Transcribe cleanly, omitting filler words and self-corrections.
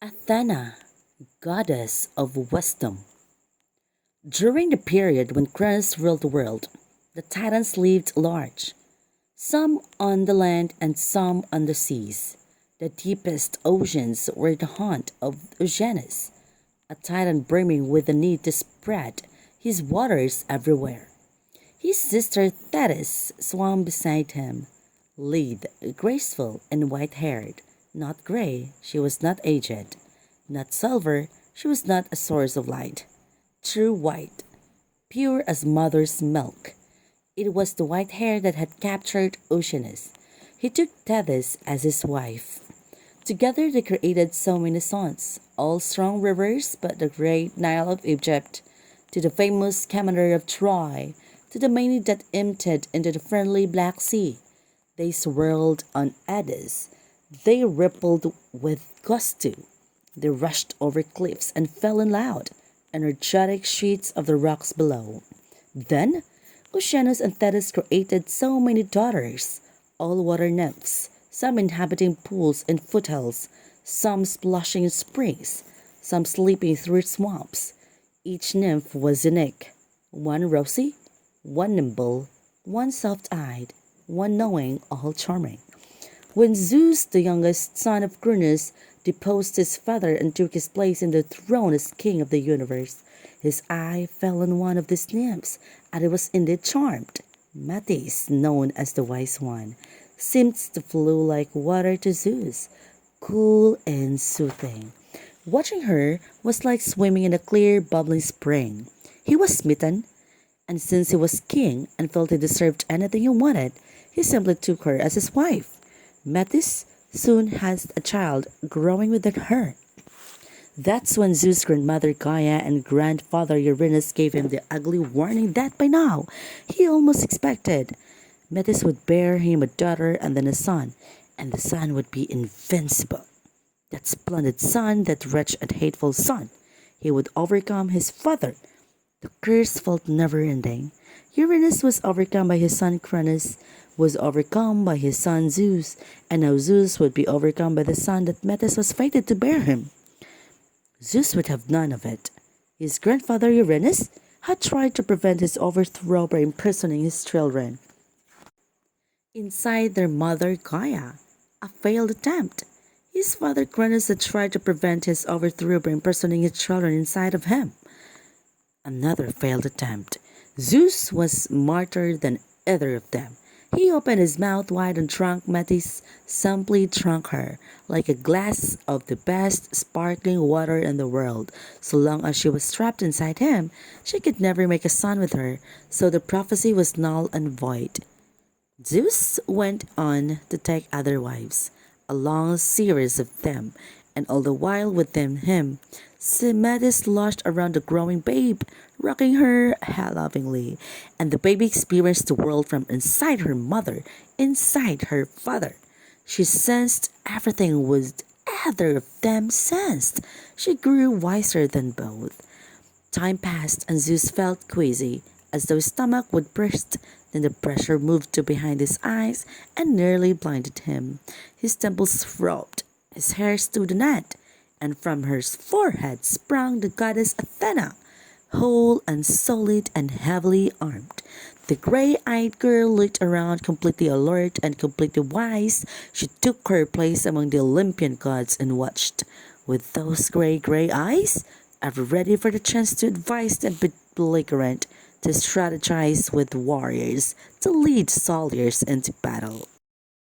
Athena, goddess of wisdom. During the period when Cronus ruled the world, the Titans lived large, some on the land and some on the seas. The deepest oceans were the haunt of 𝗔𝒧𝒪𝒃, a Titan brimming with the need to spread his waters everywhere. His sister Thetis swam beside him, lithe, graceful, and white-haired. Not gray, she was not aged. Not silver, she was not a source of light. True white, pure as mother's milk. It was the white hair that had captured Oceanus. He took Thetis as his wife. Together they created so many sons, all strong rivers, but the great Nile of Egypt, to the famous commander of Troy, to the many that emptied into the friendly Black Sea. They swirled on eddies. They rippled with gusto. They rushed over cliffs and fell in loud, energetic sheets of the rocks below. Then Oceanus and Thetis created so many daughters, all water nymphs, some inhabiting pools and foothills, some splashing in springs, some sleeping through swamps. Each nymph was unique, one rosy, one nimble, one soft-eyed, one knowing, all charming. When Zeus, the youngest son of Cronus, deposed his father and took his place in the throne as king of the universe, his eye fell on one of these nymphs, and it was indeed charmed. Metis, known as the Wise One, seemed to flow like water to Zeus, cool and soothing. Watching her was like swimming in a clear, bubbling spring. He was smitten, and since he was king and felt he deserved anything he wanted, he simply took her as his wife. Metis soon had a child growing within her. That's when Zeus' grandmother Gaia and grandfather Uranus gave him the ugly warning that by now he almost expected. Metis would bear him a daughter and then a son, and the son would be invincible. That splendid son, that wretched and hateful son. He would overcome his father. The curse felt never-ending. Uranus was overcome by his son Cronus, was overcome by his son Zeus, and now Zeus would be overcome by the son that Metis was fated to bear him. Zeus would have none of it. His grandfather Uranus had tried to prevent his overthrow by imprisoning his children inside their mother Gaia, a failed attempt. His father Cronus had tried to prevent his overthrow by imprisoning his children inside of him. Another failed attempt. Zeus was smarter than either of them. He opened his mouth wide and drank Metis, simply drank her, like a glass of the best sparkling water in the world. So long as she was trapped inside him, she could never make a son with her, so the prophecy was null and void. Zeus went on to take other wives, a long series of them, and all the while within him, Metis lodged around the growing babe, rocking her lovingly, and the baby experienced the world from inside her mother, inside her father. She sensed everything was either of them sensed. She grew wiser than both. Time passed and Zeus felt queasy, as though his stomach would burst. Then the pressure moved to behind his eyes and nearly blinded him. His temples throbbed, his hair stood on end, and from her forehead sprang the goddess Athena, whole and solid and heavily armed. The gray-eyed girl looked around, completely alert and completely wise. She took her place among the Olympian gods and watched, with those gray eyes, ever ready for the chance to advise the belligerent, to strategize with warriors, to lead soldiers into battle.